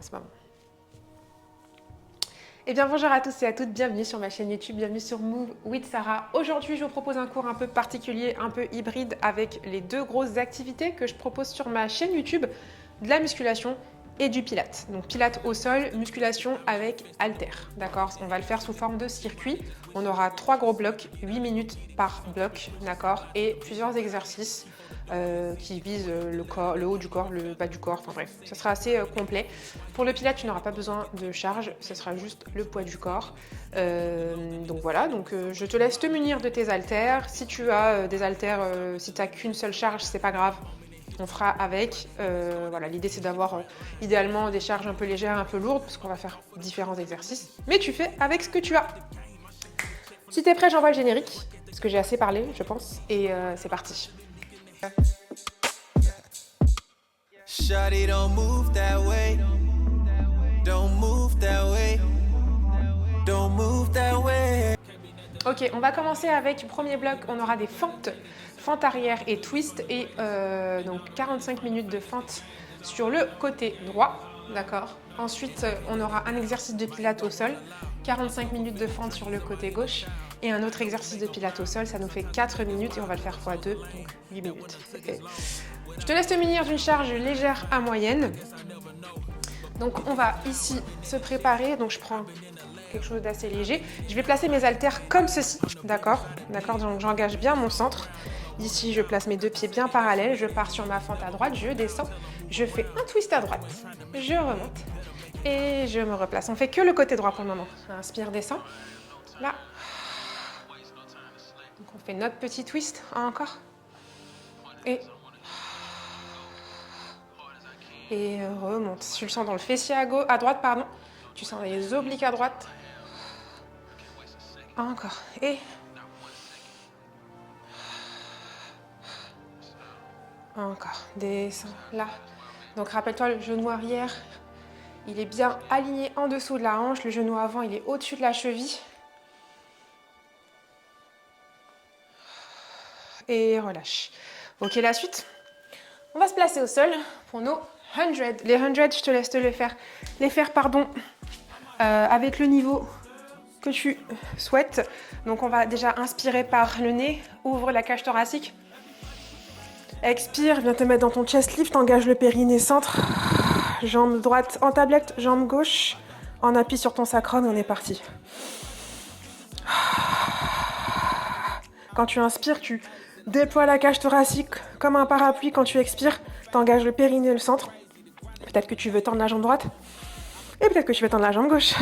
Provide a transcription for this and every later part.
C'est pas bon. Eh bien bonjour à tous et à toutes, bienvenue sur ma chaîne YouTube, bienvenue sur Move with Sarah. Aujourd'hui je vous propose un cours un peu particulier, un peu hybride avec les deux grosses activités que je propose sur ma chaîne YouTube, de la musculation et du pilates. Donc pilates au sol, musculation avec haltères, d'accord? On va le faire sous forme de circuit. On aura 3 gros blocs, 8 minutes par bloc, d'accord? Et plusieurs exercices qui visent le corps, le haut du corps, le bas du corps, enfin bref, ça sera assez complet. Pour le pilates, tu n'auras pas besoin de charge, ce sera juste le poids du corps. Donc voilà, je te laisse te munir de tes haltères. Si tu as des haltères, si tu n'as qu'une seule charge, c'est pas grave. On fera avec. Voilà, l'idée c'est d'avoir idéalement des charges un peu légères, un peu lourdes, parce qu'on va faire différents exercices. Mais tu fais avec ce que tu as. Si t'es prêt, j'envoie le générique, parce que j'ai assez parlé, je pense. Et c'est parti. Shawty, don't move that way. Don't move that way. Don't move that way. Ok, on va commencer avec le premier bloc. On aura des fentes, fente arrière et twist, et donc 45 minutes de fente sur le côté droit, d'accord. Ensuite, on aura un exercice de pilates au sol, 45 minutes de fente sur le côté gauche, et un autre exercice de pilates au sol. Ça nous fait 4 minutes et on va le faire x2, donc 8 minutes. Okay. Je te laisse te munir d'une charge légère à moyenne. Donc on va ici se préparer. Donc je prends quelque chose d'assez léger. Je vais placer mes haltères comme ceci, d'accord? D'accord, donc j'engage bien mon centre. Ici, je place mes deux pieds bien parallèles. Je pars sur ma fente à droite, je descends. Je fais un twist à droite. Je remonte et je me replace. On fait que le côté droit pour le moment. Inspire, descend. Là. Donc on fait notre petit twist. Encore. Et remonte. Tu le sens dans le fessier à droite, pardon. Tu sens les obliques à droite. Encore. Et encore. Descends. Là. Donc rappelle-toi, le genou arrière, il est bien aligné en dessous de la hanche. Le genou avant, il est au-dessus de la cheville. Et relâche. Ok, la suite. On va se placer au sol pour nos 100. Les 100, je te laisse les faire avec le niveau que tu souhaites. Donc on va déjà inspirer par le nez, ouvre la cage thoracique. Expire, viens te mettre dans ton chest lift, engage le périnée centre. Jambe droite en tablette, jambe gauche en appui sur ton sacrum, on est parti. Quand tu inspires, tu déploies la cage thoracique comme un parapluie. Quand tu expires, tu engages le périnée, le centre. Peut-être que tu veux tendre la jambe droite et peut-être que tu veux tendre la jambe gauche.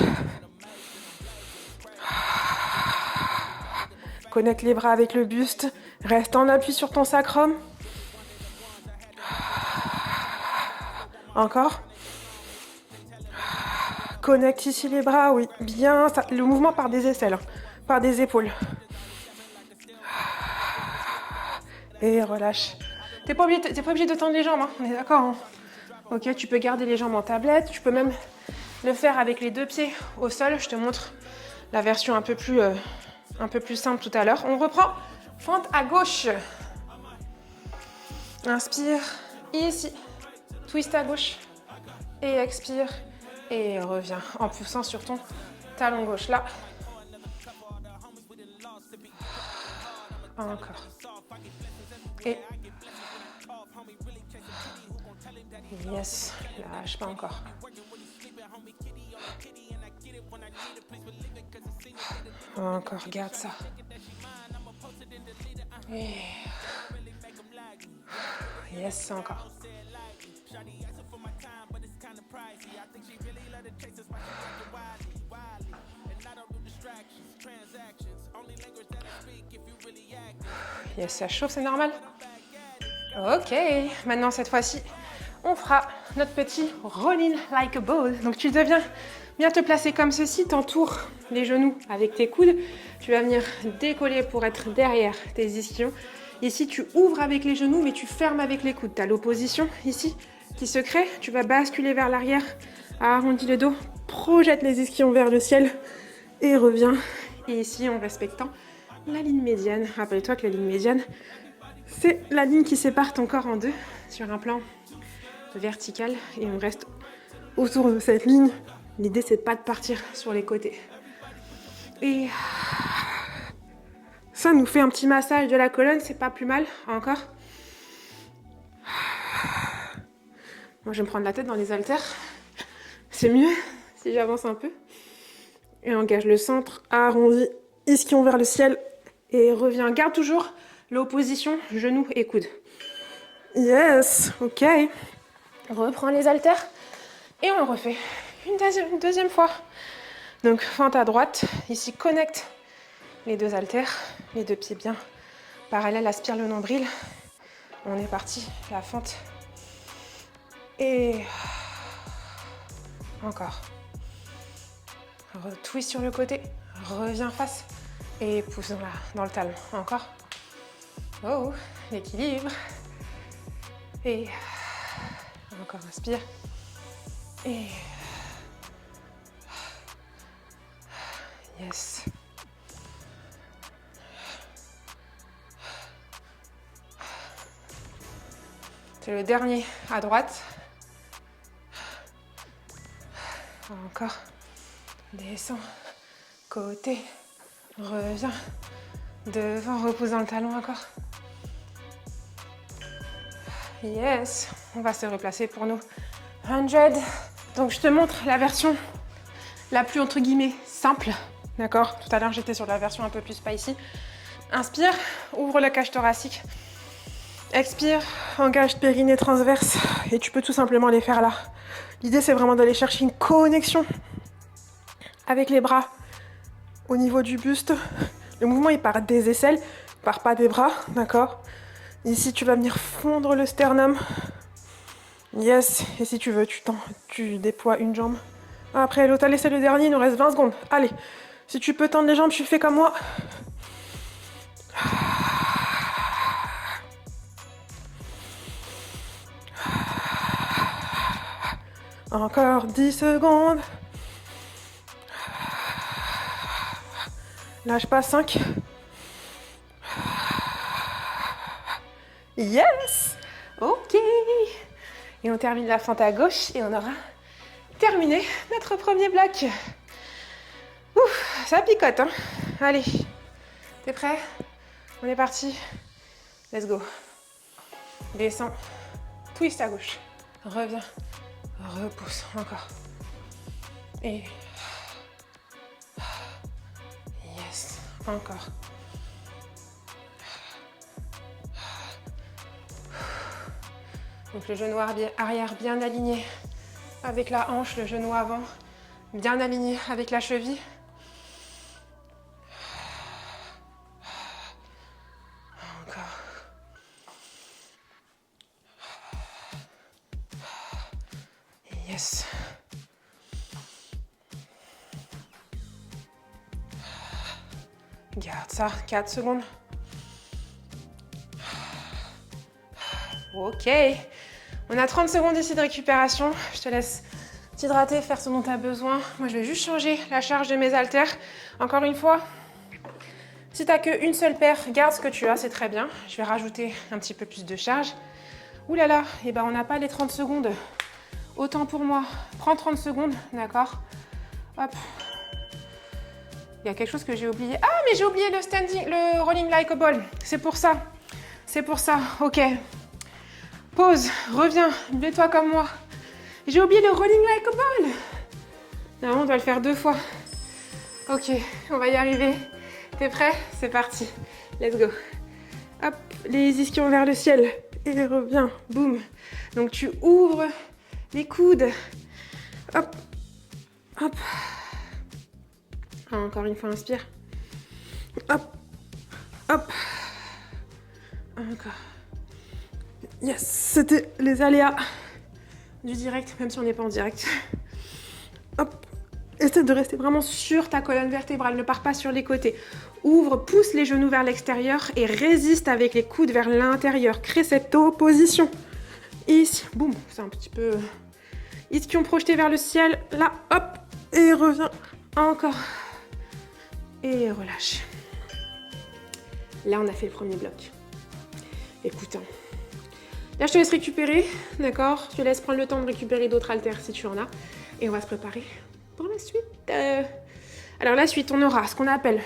Connecte les bras avec le buste. Reste en appui sur ton sacrum. Encore. Connecte ici les bras, oui. Bien, ça, le mouvement par des aisselles, par des épaules. Et relâche. T'es pas obligé de tendre les jambes, hein, on est d'accord, hein. Ok, tu peux garder les jambes en tablette. Tu peux même le faire avec les deux pieds au sol. Je te montre la version un peu plus simple tout à l'heure. On reprend. Fente à gauche. Inspire. Ici. Twist à gauche. Et expire. Et reviens en poussant sur ton talon gauche. Là. Encore. Et. Yes. Lâche pas encore. Encore, garde ça. Et... Yes, encore. Yes, ça chauffe, c'est normal. Ok, maintenant cette fois-ci, on fera notre petit rolling like a ball. Donc tu viens te placer comme ceci, t'entoures les genoux avec tes coudes. Tu vas venir décoller pour être derrière tes ischions. Ici, tu ouvres avec les genoux, mais tu fermes avec les coudes. Tu as l'opposition ici qui se crée. Tu vas basculer vers l'arrière, arrondis le dos, projette les ischions vers le ciel et reviens. Et ici, en respectant la ligne médiane. Rappelle-toi que la ligne médiane, c'est la ligne qui sépare ton corps en deux sur un plan vertical et on reste autour de cette ligne. L'idée, c'est de pas de partir sur les côtés. Et ça nous fait un petit massage de la colonne, c'est pas plus mal. Encore. Moi, je vais me prendre la tête dans les haltères. C'est mieux si j'avance un peu. Et engage le centre, arrondi, ischion vers le ciel. Et reviens. Garde toujours l'opposition genou et coude. Yes, ok. Reprends les haltères. Et on le refait une deuxième fois. Donc, fente à droite. Ici, connecte les deux haltères. Les deux pieds bien parallèles. Aspire le nombril. On est parti. La fente. Et encore. Twist sur le côté. Reviens face. Et pousse dans le talon. Encore. Oh, l'équilibre. Et encore, inspire. Et yes. C'est le dernier à droite. Encore. Descends. Côté. Reviens. Devant. Repose dans le talon encore. Yes. On va se replacer pour nous. 100. Donc je te montre la version la plus entre guillemets simple. D'accord? Tout à l'heure j'étais sur la version un peu plus spicy. Inspire. Ouvre la cage thoracique. Expire, engage périnée transverse et tu peux tout simplement les faire là. L'idée c'est vraiment d'aller chercher une connexion avec les bras au niveau du buste. Le mouvement il part des aisselles, il part pas des bras, d'accord? Ici tu vas venir fondre le sternum. Yes, et si tu veux tu déploies une jambe. Après l'autre, allez c'est le dernier, il nous reste 20 secondes. Allez, si tu peux tendre les jambes, tu fais comme moi. Encore 10 secondes. Lâche pas, 5. Yes! Ok. Et on termine la fente à gauche et on aura terminé notre premier bloc. Ouf, ça picote, hein? Allez, t'es prêt? On est parti. Let's go. Descends. Twist à gauche. Reviens. Repousse, encore. Et... yes, encore. Donc le genou arrière bien aligné avec la hanche, le genou avant bien aligné avec la cheville. Encore. Yes. Garde ça, 4 secondes. Ok. On a 30 secondes ici de récupération. Je te laisse t'hydrater, faire ce dont tu as besoin. Moi, je vais juste changer la charge de mes haltères. Encore une fois, si tu n'as qu'une seule paire, garde ce que tu as, c'est très bien. Je vais rajouter un petit peu plus de charge. Ouh là là, eh ben, on n'a pas les 30 secondes. Autant pour moi. Prends 30 secondes, d'accord? Hop. Il y a quelque chose que j'ai oublié. Ah, mais j'ai oublié le rolling like a ball. C'est pour ça. C'est pour ça. Ok. Pause. Reviens. Mets-toi comme moi. J'ai oublié le rolling like a ball. Non, on doit le faire 2 fois. Ok, on va y arriver. T'es prêt? C'est parti. Let's go. Hop, les ischions vers le ciel. Et reviens. Boum. Donc tu ouvres les coudes. Hop. Hop. Encore une fois, inspire. Hop. Hop. Encore. Yes, c'était les aléas du direct, même si on n'est pas en direct. Hop. Essaie de rester vraiment sur ta colonne vertébrale, ne pars pas sur les côtés. Ouvre, pousse les genoux vers l'extérieur et résiste avec les coudes vers l'intérieur. Crée cette opposition. Ici, boum, c'est un petit peu... Ischion projeté vers le ciel, là, hop, et reviens, encore. Et relâche. Là, on a fait le premier bloc. Écoute, Là, je te laisse récupérer, d'accord? Je te laisse prendre le temps de récupérer d'autres haltères si tu en as. Et on va se préparer pour la suite. Alors, la suite, on aura ce qu'on appelle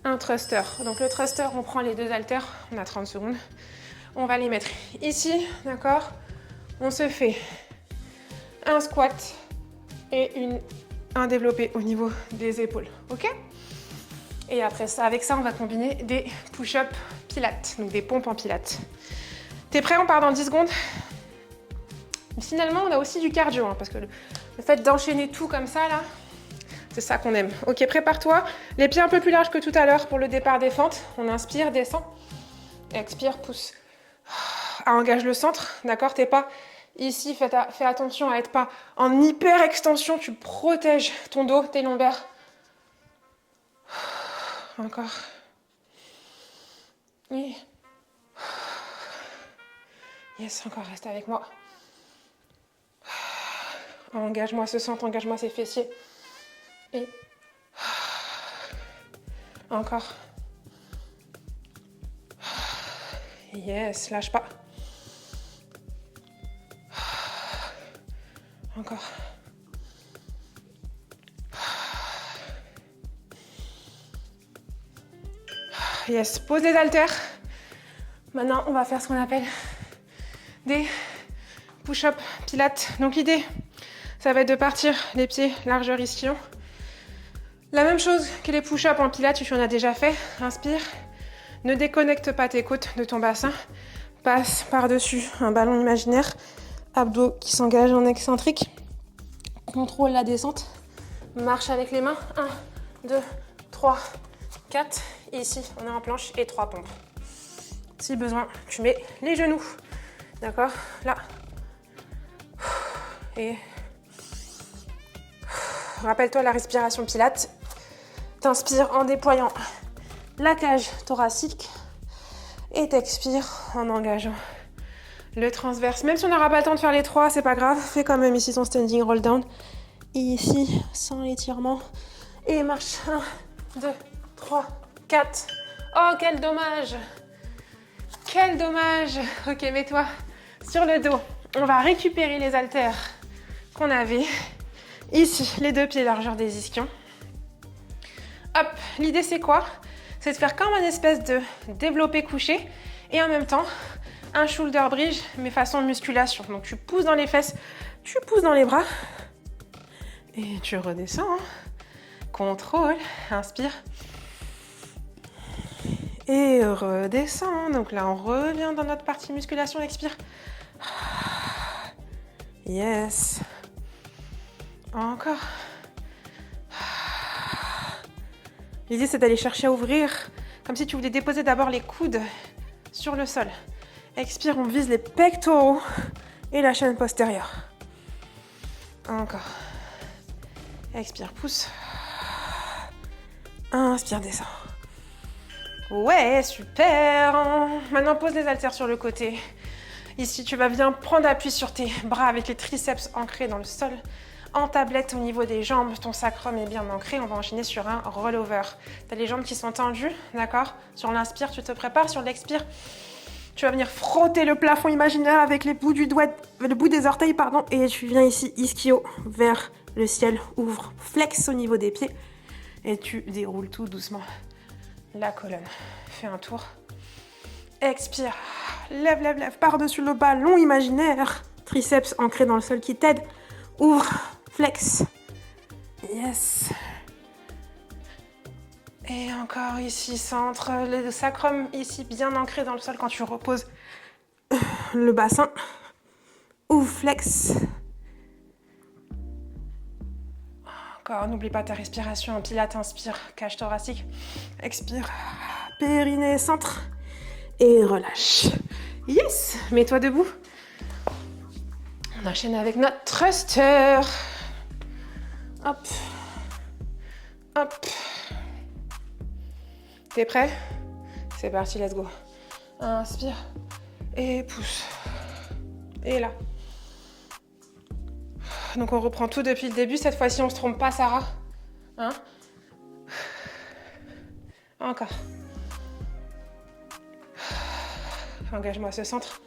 un thruster. Donc, le thruster, on prend les 2 haltères. On a 30 secondes. On va les mettre ici, d'accord? On se fait un squat et un développé au niveau des épaules, ok? Et après ça, avec ça, on va combiner des push-up pilates, donc des pompes en pilates. T'es prêt? On part dans 10 secondes. Finalement, on a aussi du cardio, hein, parce que le fait d'enchaîner tout comme ça, là, c'est ça qu'on aime. Ok, prépare-toi. Les pieds un peu plus larges que tout à l'heure pour le départ des fentes. On inspire, descend. Expire, pousse. Engage le centre, d'accord? T'es pas ici, fais attention à être pas en hyper extension. Tu protèges ton dos, tes lombaires. Encore. Oui. Yes, encore, reste avec moi. Engage-moi ce centre, engage-moi ces fessiers. Et encore. Yes, lâche pas. Encore. Yes, pose les haltères. Maintenant, on va faire ce qu'on appelle des push-up pilates. Donc l'idée, ça va être de partir les pieds largeur ischion. La même chose que les push-up en pilates, tu en as déjà fait. Inspire. Ne déconnecte pas tes côtes de ton bassin. Passe par-dessus un ballon imaginaire. Abdos qui s'engagent en excentrique. Contrôle la descente. Marche avec les mains. 1, 2, 3, 4. Et ici, on est en planche et 3 pompes. Si besoin, tu mets les genoux. D'accord? Là. Et rappelle-toi la respiration pilates. T'inspires en déployant la cage thoracique et t'expires en engageant le transverse. Même si on n'aura pas le temps de faire les 3, c'est pas grave. Fais quand même ici ton standing roll down. Et ici, sans l'étirement. Et marche. 1, 2, 3, 4. Oh, quel dommage! Quel dommage! Ok, mets-toi sur le dos. On va récupérer les haltères qu'on avait. Ici, les 2 pieds largeur des ischions. Hop, l'idée c'est quoi? C'est de faire comme un espèce de développé couché et en même temps un shoulder bridge mais façon musculation. Donc tu pousses dans les fesses, tu pousses dans les bras et tu redescends. Contrôle, inspire et redescends. Donc là on revient dans notre partie musculation, expire. Yes. Encore. L'idée, c'est d'aller chercher à ouvrir, comme si tu voulais déposer d'abord les coudes sur le sol. Expire, on vise les pectoraux et la chaîne postérieure. Encore. Expire, pousse. Inspire, descend. Ouais, super. Maintenant, pose les haltères sur le côté. Ici, tu vas bien prendre appui sur tes bras avec les triceps ancrés dans le sol. En tablette au niveau des jambes, ton sacrum est bien ancré. On va enchaîner sur un rollover. Tu as les jambes qui sont tendues, d'accord? Sur l'inspire, tu te prépares. Sur l'expire, tu vas venir frotter le plafond imaginaire avec le bout des orteils, pardon. Et tu viens ici, ischio, vers le ciel. Ouvre, flex au niveau des pieds. Et tu déroules tout doucement la colonne. Fais un tour. Expire. Lève, lève, lève. Par-dessus le ballon imaginaire. Triceps ancrés dans le sol qui t'aide. Ouvre. Flex. Yes. Et encore ici, centre. Le sacrum ici bien ancré dans le sol quand tu reposes le bassin. Ouvre, flex. Encore, n'oublie pas ta respiration. En pilates, inspire. Cage thoracique. Expire. Périnée, centre. Et relâche. Yes. Mets-toi debout. On enchaîne avec notre thruster. Hop. Hop. T'es prêt? C'est parti, let's go. Inspire. Et pousse. Et là. Donc on reprend tout depuis le début. Cette fois-ci, on se trompe pas, Sarah. Hein? Encore. Engage-moi ce centre.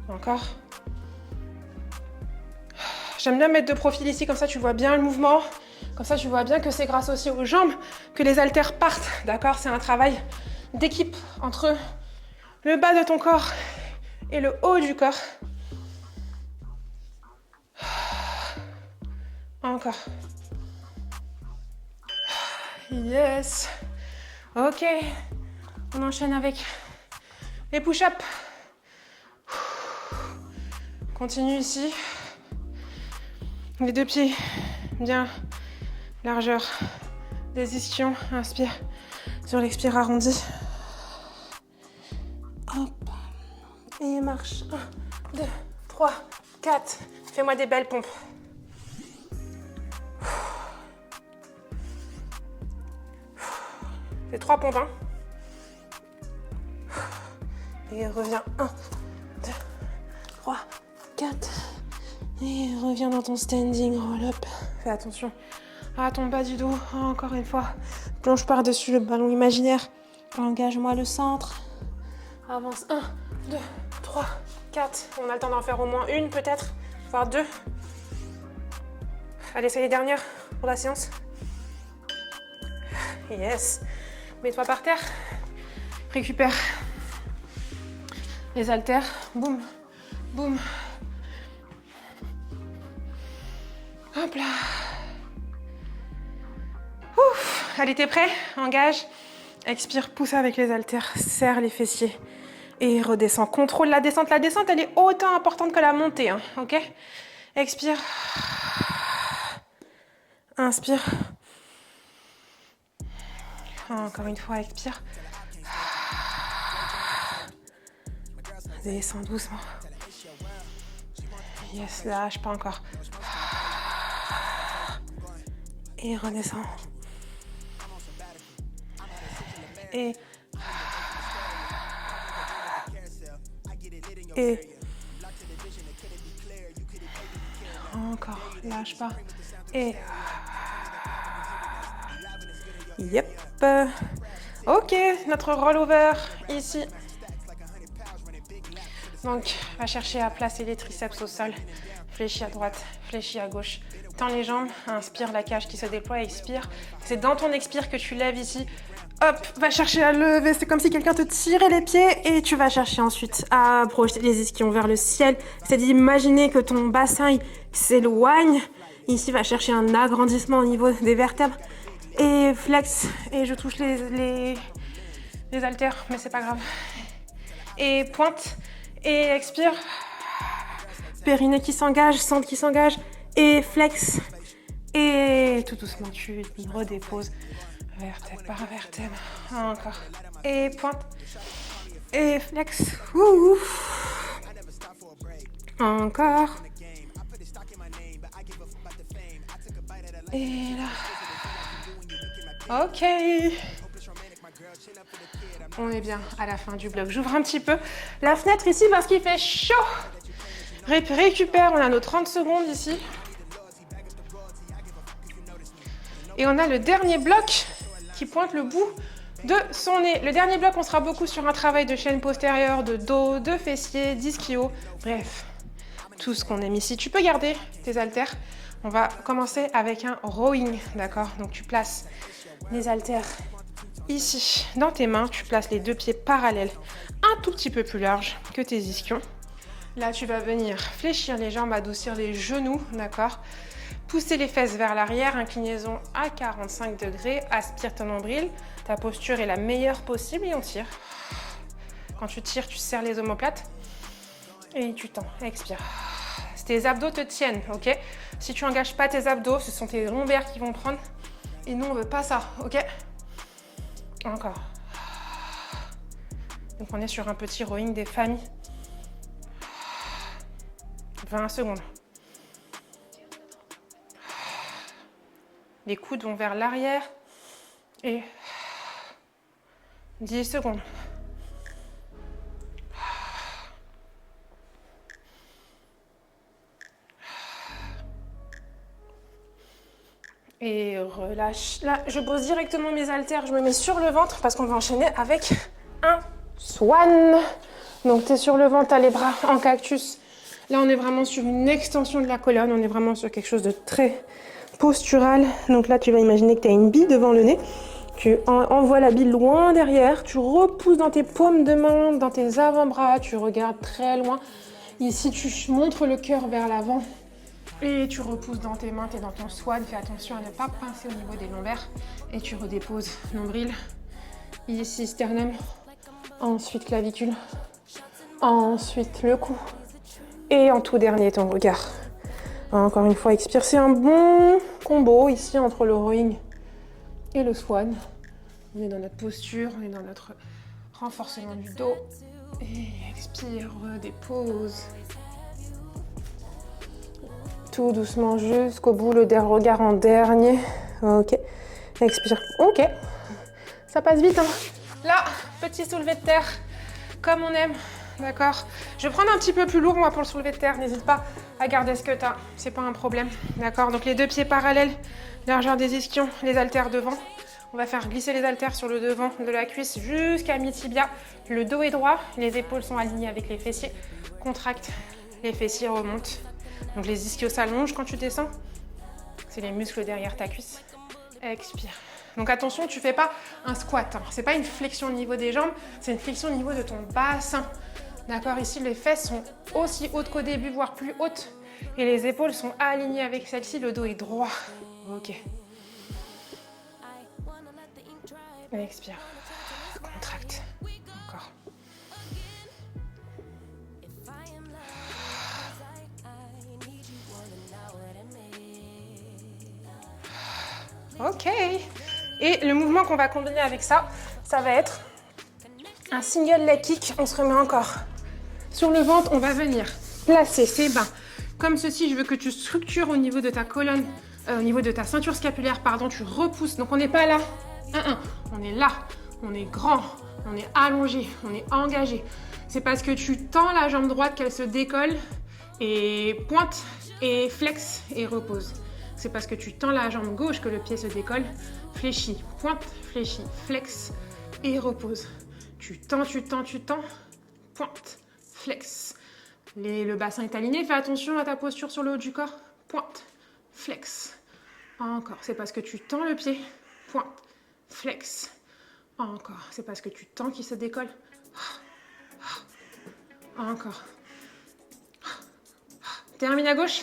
Encore. J'aime bien mettre de profil ici, comme ça tu vois bien le mouvement. Comme ça tu vois bien que c'est grâce aussi aux jambes que les haltères partent. D'accord? C'est un travail d'équipe entre le bas de ton corps et le haut du corps. Encore. Yes. Ok. On enchaîne avec les push-ups. Continue ici. Les deux pieds bien largeur des ischions. Inspire sur l'expire arrondi. Hop. Et marche. 1, 2, 3, 4. Fais-moi des belles pompes. Fais 3 pompes. Hein. Et reviens. 1, 2, 3, 4. Et reviens dans ton standing roll-up. Fais attention à ton bas du dos. Encore une fois. Plonge par-dessus le ballon imaginaire. Engage-moi le centre. Avance. 1, 2, 3, 4. On a le temps d'en faire au moins une peut-être, voire 2. Allez, c'est les dernières pour la séance. Yes. Mets-toi par terre. Récupère les haltères. Boum, boum. Hop là. Ouf. Allez, t'es prêt? Engage. Expire, pousse avec les haltères. Serre les fessiers. Et redescends. Contrôle la descente. La descente, elle est autant importante que la montée. Hein, ok? Expire. Inspire. Encore une fois, expire. Descends doucement. Yes, lâche pas encore. Et redescends. Et encore, lâche pas. Et yep. Ok, notre rollover ici. Donc, va chercher à placer les triceps au sol. Fléchis à droite, fléchis à gauche. Tends les jambes, inspire la cage qui se déploie, expire. C'est dans ton expire que tu lèves ici. Hop, va chercher à lever. C'est comme si quelqu'un te tirait les pieds et tu vas chercher ensuite à projeter les ischions vers le ciel. C'est d'imaginer que ton bassin s'éloigne. Ici, va chercher un agrandissement au niveau des vertèbres. Et flex. Et je touche les haltères, mais c'est pas grave. Et pointe. Et expire. Périnée qui s'engage, centre qui s'engage. Et flex. Et tout doucement, tu redéposes. Vertèbre par vertèbre. Encore. Et pointe. Et flex. Ouh. Encore. Et là. Ok. On est bien à la fin du bloc. J'ouvre un petit peu la fenêtre ici parce qu'il fait chaud. Récupère, on a nos 30 secondes ici. Et on a le dernier bloc qui pointe le bout de son nez. Le dernier bloc, on sera beaucoup sur un travail de chaîne postérieure, de dos, de fessiers, d'ischio. Bref, tout ce qu'on aime ici. Tu peux garder tes haltères. On va commencer avec un rowing, d'accord? Donc tu places les haltères ici dans tes mains. Tu places les deux pieds parallèles, un tout petit peu plus large que tes ischions. Là, tu vas venir fléchir les jambes, adoucir les genoux, d'accord? Pousser les fesses vers l'arrière, inclinaison à 45 degrés, aspire ton nombril. Ta posture est la meilleure possible et on tire. Quand tu tires, tu serres les omoplates et tu tends, expire. Tes abdos te tiennent, ok? Si tu n'engages pas tes abdos, ce sont tes lombaires qui vont prendre. Et nous, on ne veut pas ça, ok? Encore. Donc, on est sur un petit rowing des familles. 20 secondes. Les coudes vont vers l'arrière. Et 10 secondes. Et relâche. Là, je pose directement mes haltères. Je me mets sur le ventre parce qu'on va enchaîner avec un swan. Donc tu es sur le ventre, tu as les bras en cactus. Là, on est vraiment sur une extension de la colonne. On est vraiment sur quelque chose de très postural. Donc là, tu vas imaginer que tu as une bille devant le nez. Tu envoies la bille loin derrière. Tu repousses dans tes paumes de main, dans tes avant-bras. Tu regardes très loin. Ici, tu montres le cœur vers l'avant. Et tu repousses dans tes mains. Tu es dans ton swan. Fais attention à ne pas pincer au niveau des lombaires. Et tu redéposes nombril. Ici, sternum. Ensuite, clavicule. Ensuite, le cou. Et en tout dernier, ton regard. Encore une fois, expire. C'est un bon combo ici entre le rowing et le swan. On est dans notre posture, on est dans notre renforcement du dos. Et expire, redépose. Tout doucement jusqu'au bout, le regard en dernier. Ok. Expire. Ok. Ça passe vite, hein. Là, petit soulevé de terre, comme on aime. D'accord. Je vais prendre un petit peu plus lourd, moi, pour le soulevé de terre. N'hésite pas à garder ce que tu as. C'est pas un problème. D'accord. Donc, les deux pieds parallèles, largeur des ischions, les haltères devant. On va faire glisser les haltères sur le devant de la cuisse jusqu'à mi-tibia. Le dos est droit. Les épaules sont alignées avec les fessiers. Contracte. Les fessiers remontent. Donc, les ischios s'allongent quand tu descends. C'est les muscles derrière ta cuisse. Expire. Donc attention, tu ne fais pas un squat. Hein. Ce n'est pas une flexion au niveau des jambes, c'est une flexion au niveau de ton bassin. D'accord, ici les fesses sont aussi hautes qu'au début, voire plus hautes. Et les épaules sont alignées avec celle-ci, le dos est droit. Ok. Expire. Contracte. Encore. Ok. Et le mouvement qu'on va combiner avec ça, ça va être un single leg kick. On se remet encore. Sur le ventre, on va venir placer ses mains comme ceci. Je veux que tu structures au niveau de ta colonne, au niveau de ta ceinture scapulaire, pardon. Tu repousses. Donc, on n'est pas là. On est là. On est grand. On est allongé. On est engagé. C'est parce que tu tends la jambe droite qu'elle se décolle et pointe et flex et repose. C'est parce que tu tends la jambe gauche que le pied se décolle, fléchit, pointe, fléchit, flex et repose. Tu tends, pointe, flex. Le bassin est aligné, fais attention à ta posture sur le haut du corps, pointe, flex. Encore, c'est parce que tu tends le pied, pointe, flex. Encore, c'est parce que tu tends qu'il se décolle. Encore. Termine à gauche.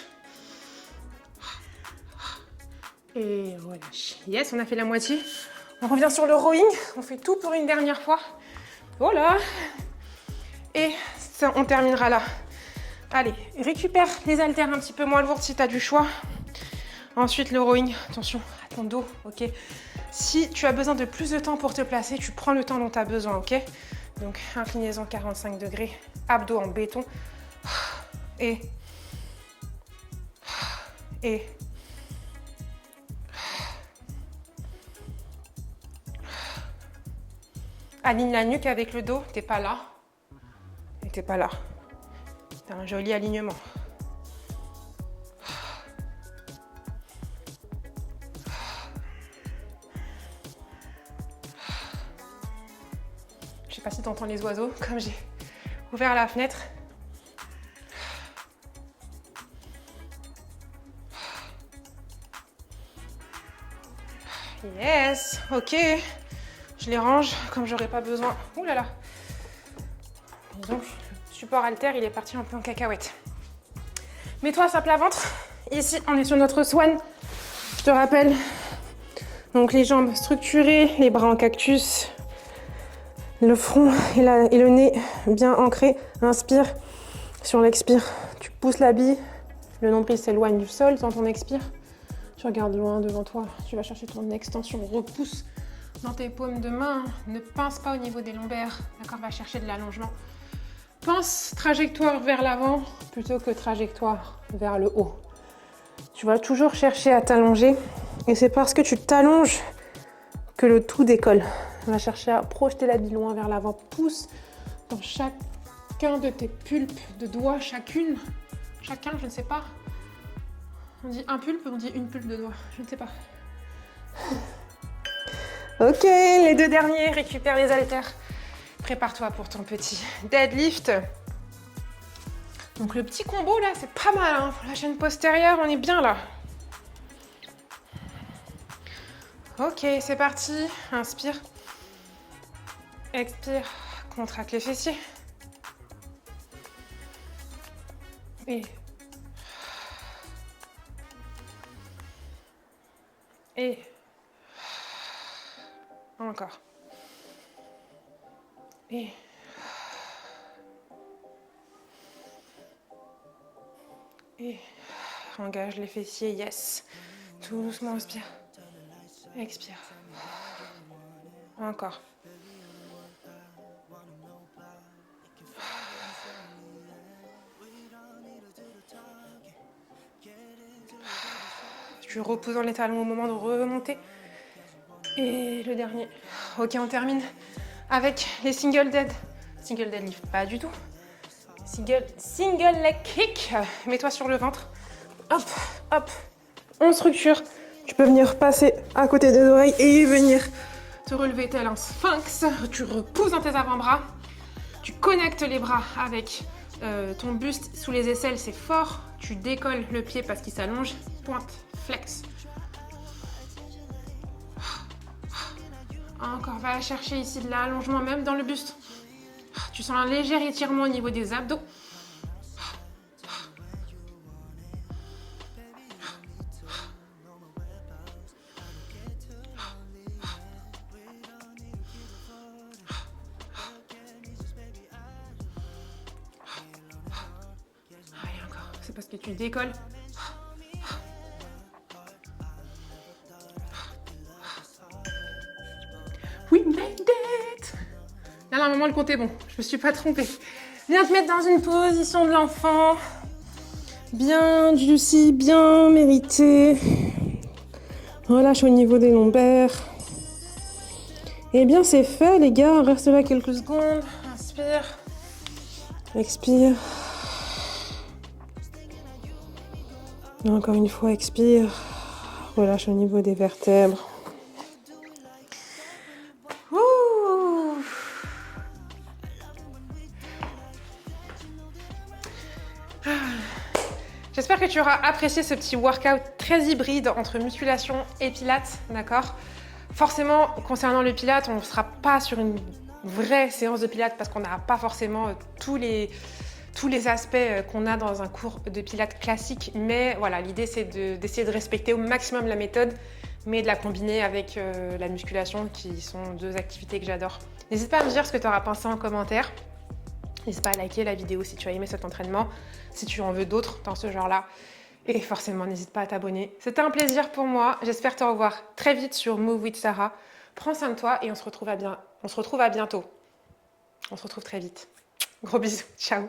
Et relâche. Yes, on a fait la moitié. On revient sur le rowing. On fait tout pour une dernière fois. Voilà. Et ça, on terminera là. Allez, récupère les haltères un petit peu moins lourdes si tu as du choix. Ensuite, le rowing. Attention à ton dos, ok? Si tu as besoin de plus de temps pour te placer, tu prends le temps dont tu as besoin, ok? Donc, inclinaison 45 degrés, abdos en béton. Et aligne la nuque avec le dos, t'es pas là. Et t'es pas là. T'as un joli alignement. Je sais pas si t'entends les oiseaux, comme j'ai ouvert la fenêtre. Yes, ok. Je les range comme j'aurais pas besoin. Ouh là là. Et donc, le support haltère, il est parti un peu en cacahuète. Mets-toi à plat ventre. Ici, on est sur notre swan. Je te rappelle. Donc, les jambes structurées, les bras en cactus, le front et le nez bien ancré. Inspire. Sur l'expire, tu pousses la bille. Le nombril s'éloigne du sol dans ton expire. Tu regardes loin devant toi. Tu vas chercher ton extension. Repousse dans tes paumes de main. Ne pince pas au niveau des lombaires. D'accord, va chercher de l'allongement. Pense trajectoire vers l'avant plutôt que trajectoire vers le haut. Tu vas toujours chercher à t'allonger. Et c'est parce que tu t'allonges que le tout décolle. On va chercher à projeter la bille loin vers l'avant. Pousse dans chacun de tes pulpes de doigts, chacun, je ne sais pas. On dit un pulpe, on dit une pulpe de doigts, je ne sais pas. Ok, les deux derniers, récupère les haltères. Prépare-toi pour ton petit deadlift. Donc le petit combo là, c'est pas mal, hein. Pour la chaîne postérieure, on est bien là. Ok, c'est parti. Inspire. Expire. Contracte les fessiers. Et encore. Et engage les fessiers, yes. Tout doucement, inspire. Expire. Encore. Tu reposes dans les talons au moment de remonter. Et le dernier. Ok, on termine avec les single dead. Single deadlift, pas du tout. Single leg kick. Mets-toi sur le ventre. Hop, hop. On structure. Tu peux venir passer à côté des oreilles et venir te relever tel un sphinx. Tu repousses dans tes avant-bras. Tu connectes les bras avec ton buste sous les aisselles, c'est fort. Tu décolles le pied parce qu'il s'allonge. Pointe, flex. Encore, va chercher ici de l'allongement même dans le buste. Tu sens un léger étirement au niveau des abdos. Allez, encore. C'est parce que tu décolles. We made it! Là, normalement, le compte est bon. Je me suis pas trompée. Viens te mettre dans une position de l'enfant. Bien juicy, bien mérité. Relâche au niveau des lombaires. Eh bien, c'est fait, les gars. Reste là quelques secondes. Inspire. Expire. Et encore une fois, expire. Relâche au niveau des vertèbres. Ouh. J'espère que tu auras apprécié ce petit workout très hybride entre musculation et pilates, d'accord? Forcément, concernant le pilates, on ne sera pas sur une vraie séance de pilates parce qu'on n'a pas forcément tous les aspects qu'on a dans un cours de pilates classique. Mais voilà, l'idée c'est d'essayer de respecter au maximum la méthode, mais de la combiner avec la musculation, qui sont deux activités que j'adore. N'hésite pas à me dire ce que tu auras pensé en commentaire. N'hésite pas à liker la vidéo si tu as aimé cet entraînement, si tu en veux d'autres dans ce genre-là. Et forcément, n'hésite pas à t'abonner. C'était un plaisir pour moi. J'espère te revoir très vite sur Move with Sarah. Prends soin de toi et on se retrouve à bientôt. On se retrouve très vite. Gros bisous. Ciao.